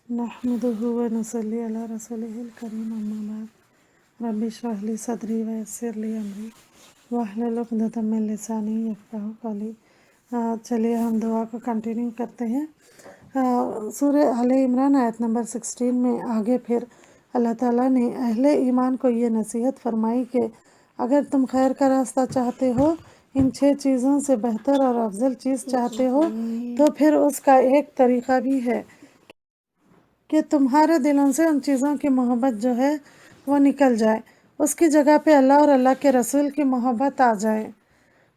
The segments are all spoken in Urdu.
نحمده ونصلي على رسوله الكريم اما بعد رب اشرح لي صدري ويسر لي امري واحلل عقدة من لساني يفقهوا قولي۔ چلیے ہم دعا کو کنٹینیو کرتے ہیں۔ سورہ آل عمران آیت نمبر 16 میں آگے پھر اللہ تعالیٰ نے اہل ایمان کو یہ نصیحت فرمائی کہ اگر تم خیر کا راستہ چاہتے ہو، ان 6 چیزوں سے بہتر اور افضل چیز چاہتے ہو، تو پھر اس کا ایک طریقہ بھی ہے کہ تمہارے دلوں سے ان چیزوں کی محبت جو ہے وہ نکل جائے، اس کی جگہ پہ اللہ اور اللہ کے رسول کی محبت آ جائے۔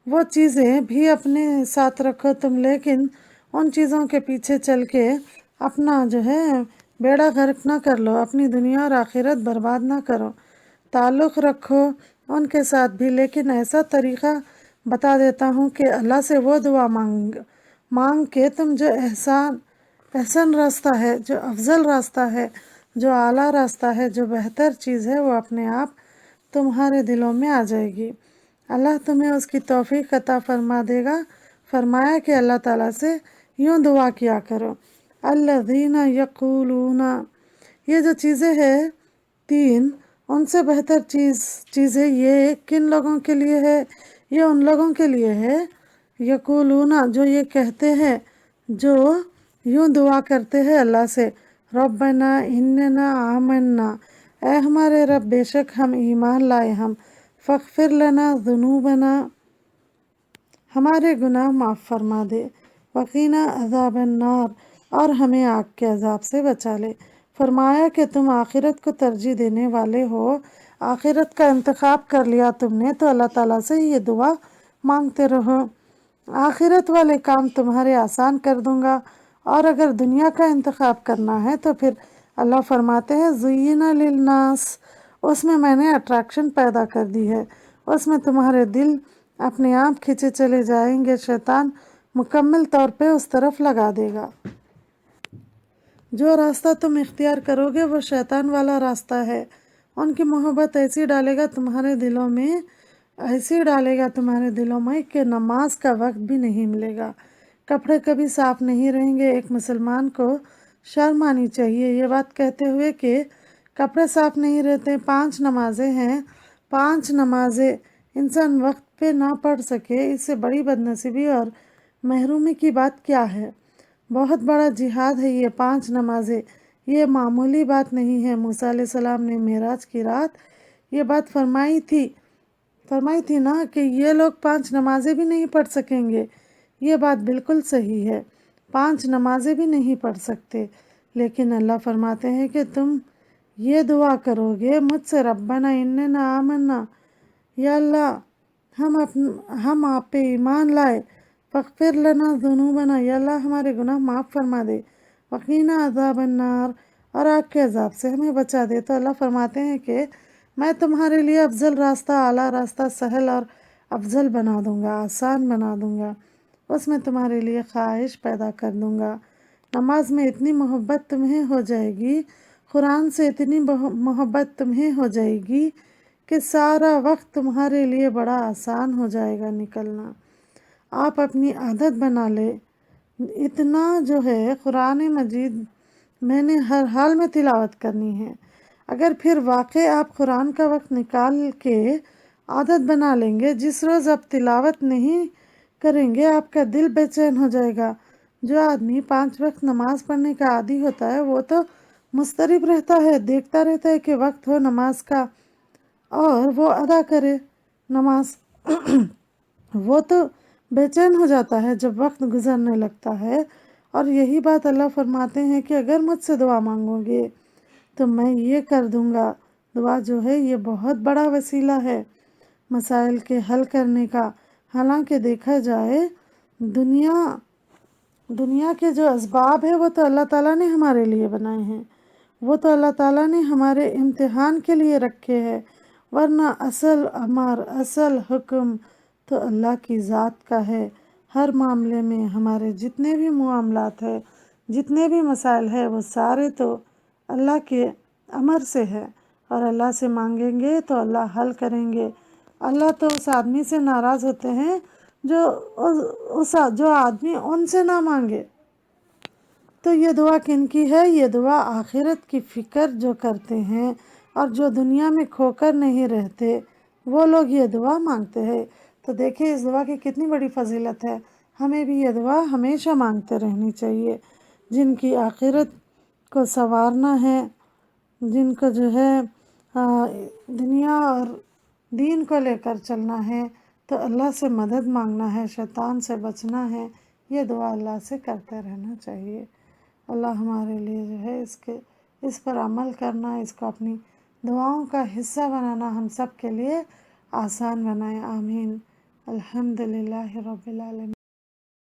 وہ چیزیں بھی اپنے ساتھ رکھو تم، لیکن ان چیزوں کے پیچھے چل کے اپنا جو ہے بیڑا غرق نہ کر لو، اپنی دنیا اور آخرت برباد نہ کرو۔ تعلق رکھو ان کے ساتھ بھی، لیکن ایسا طریقہ بتا دیتا ہوں کہ اللہ سے وہ دعا مانگ کے تم جو احسن راستہ ہے، جو افضل راستہ ہے، جو اعلیٰ راستہ ہے، جو بہتر چیز ہے، وہ اپنے آپ تمہارے دلوں میں آ جائے گی۔ اللہ تمہیں اس کی توفیق عطا فرما دے گا۔ فرمایا کہ اللہ تعالیٰ سے یوں دعا کیا کرو، الذین یقولون، یہ جو چیزیں ہیں 3، ان سے بہتر چیزیں یہ کن لوگوں کے لیے ہے؟ یہ ان لوگوں کے لیے ہے یقولون، جو یہ کہتے ہیں، جو یوں دعا کرتے ہیں اللہ سے، ربنا اننا آمنا، اے ہمارے رب بے شک ہم ایمان لائے ہم، فاغفر لنا ذنوبنا، ہمارے گناہ معاف فرما دے، وقنا عذاب النار، اور ہمیں آگ کے عذاب سے بچا لے۔ فرمایا کہ تم آخرت کو ترجیح دینے والے ہو، آخرت کا انتخاب کر لیا تم نے، تو اللہ تعالیٰ سے یہ دعا مانگتے رہو، آخرت والے کام تمہارے آسان کر دوں گا۔ اور اگر دنیا کا انتخاب کرنا ہے تو پھر اللہ فرماتے ہیں زین للناس، اس میں نے اٹریکشن پیدا کر دی ہے، اس میں تمہارے دل اپنے آپ کھینچے چلے جائیں گے، شیطان مکمل طور پہ اس طرف لگا دے گا۔ جو راستہ تم اختیار کرو گے وہ شیطان والا راستہ ہے، ان کی محبت ایسی ڈالے گا تمہارے دلوں میں کہ نماز کا وقت بھی نہیں ملے گا، کپڑے کبھی صاف نہیں رہیں گے۔ ایک مسلمان کو شرم آنی چاہیے یہ بات کہتے ہوئے کہ کپڑے صاف نہیں رہتے، 5 نمازیں ہیں، 5 نمازیں انسان وقت پہ نہ پڑھ سکے، اس سے بڑی بدنصیبی اور محرومی کی بات کیا ہے؟ بہت بڑا جہاد ہے یہ 5 نمازیں، یہ معمولی بات نہیں ہے۔ موسیٰ علیہ السلام نے معراج کی رات یہ بات فرمائی تھی نا کہ یہ لوگ 5 نمازیں بھی نہیں پڑھ سکیں گے۔ یہ بات بالکل صحیح ہے، 5 نمازیں بھی نہیں پڑھ سکتے، لیکن اللہ فرماتے ہیں کہ تم یہ دعا کرو گے مجھ سے، ربنا اننا آمنا، یا اللہ ہم آپ پہ ایمان لائے، فاغفر لنا ذنوبنا، یا اللہ ہمارے گناہ معاف فرما دے، وقنا عذاب النار، اور آگ کے عذاب سے ہمیں بچا دے۔ تو اللہ فرماتے ہیں کہ میں تمہارے لیے افضل راستہ، اعلیٰ راستہ سہل اور افضل بنا دوں گا، آسان بنا دوں گا، اس میں تمہارے لیے خواہش پیدا کر دوں گا۔ نماز میں اتنی محبت تمہیں ہو جائے گی، قرآن سے اتنی محبت تمہیں ہو جائے گی کہ سارا وقت تمہارے لیے بڑا آسان ہو جائے گا نکلنا۔ آپ اپنی عادت بنا لے، اتنا جو ہے قرآن مجید میں نے ہر حال میں تلاوت کرنی ہے۔ اگر پھر واقع آپ قرآن کا وقت نکال کے عادت بنا لیں گے، جس روز آپ تلاوت نہیں کریں گے آپ کا دل بے چین ہو جائے گا۔ جو آدمی 5 وقت نماز پڑھنے کا عادی ہوتا ہے وہ تو مضطرب رہتا ہے، دیکھتا رہتا ہے کہ وقت ہو نماز کا اور وہ ادا کرے نماز۔ وہ تو بے چین ہو جاتا ہے جب وقت گزرنے لگتا ہے، اور یہی بات اللہ فرماتے ہیں کہ اگر مجھ سے دعا مانگو گے تو میں یہ کر دوں گا۔ دعا جو ہے یہ بہت بڑا وسیلہ ہے مسائل کے حل کرنے کا۔ حالانکہ دیکھا جائے دنیا کے جو اسباب ہے وہ تو اللہ تعالیٰ نے ہمارے لیے بنائے ہیں، وہ تو اللہ تعالیٰ نے ہمارے امتحان کے لیے رکھے ہیں، ورنہ اصل امر، اصل حکم تو اللہ کی ذات کا ہے۔ ہر معاملے میں ہمارے جتنے بھی معاملات ہیں، جتنے بھی مسائل ہیں، وہ سارے تو اللہ کے امر سے ہے، اور اللہ سے مانگیں گے تو اللہ حل کریں گے۔ اللہ تو اس آدمی سے ناراض ہوتے ہیں جو آدمی ان سے نہ مانگے۔ تو یہ دعا کن کی ہے؟ یہ دعا آخرت کی فکر جو کرتے ہیں اور جو دنیا میں کھو کر نہیں رہتے وہ لوگ یہ دعا مانگتے ہیں۔ تو دیکھیں اس دعا کی کتنی بڑی فضیلت ہے، ہمیں بھی یہ دعا ہمیشہ مانگتے رہنی چاہیے۔ جن کی آخرت کو سنوارنا ہے، جن کو جو ہے دنیا اور دین کو لے کر چلنا ہے، تو اللہ سے مدد مانگنا ہے، شیطان سے بچنا ہے، یہ دعا اللہ سے کرتے رہنا چاہیے۔ اللہ ہمارے لیے جو ہے اس پر عمل کرنا، اس کو اپنی دعاؤں کا حصہ بنانا ہم سب کے لیے آسان بنائے۔ آمین۔ الحمدللہ رب العالمین۔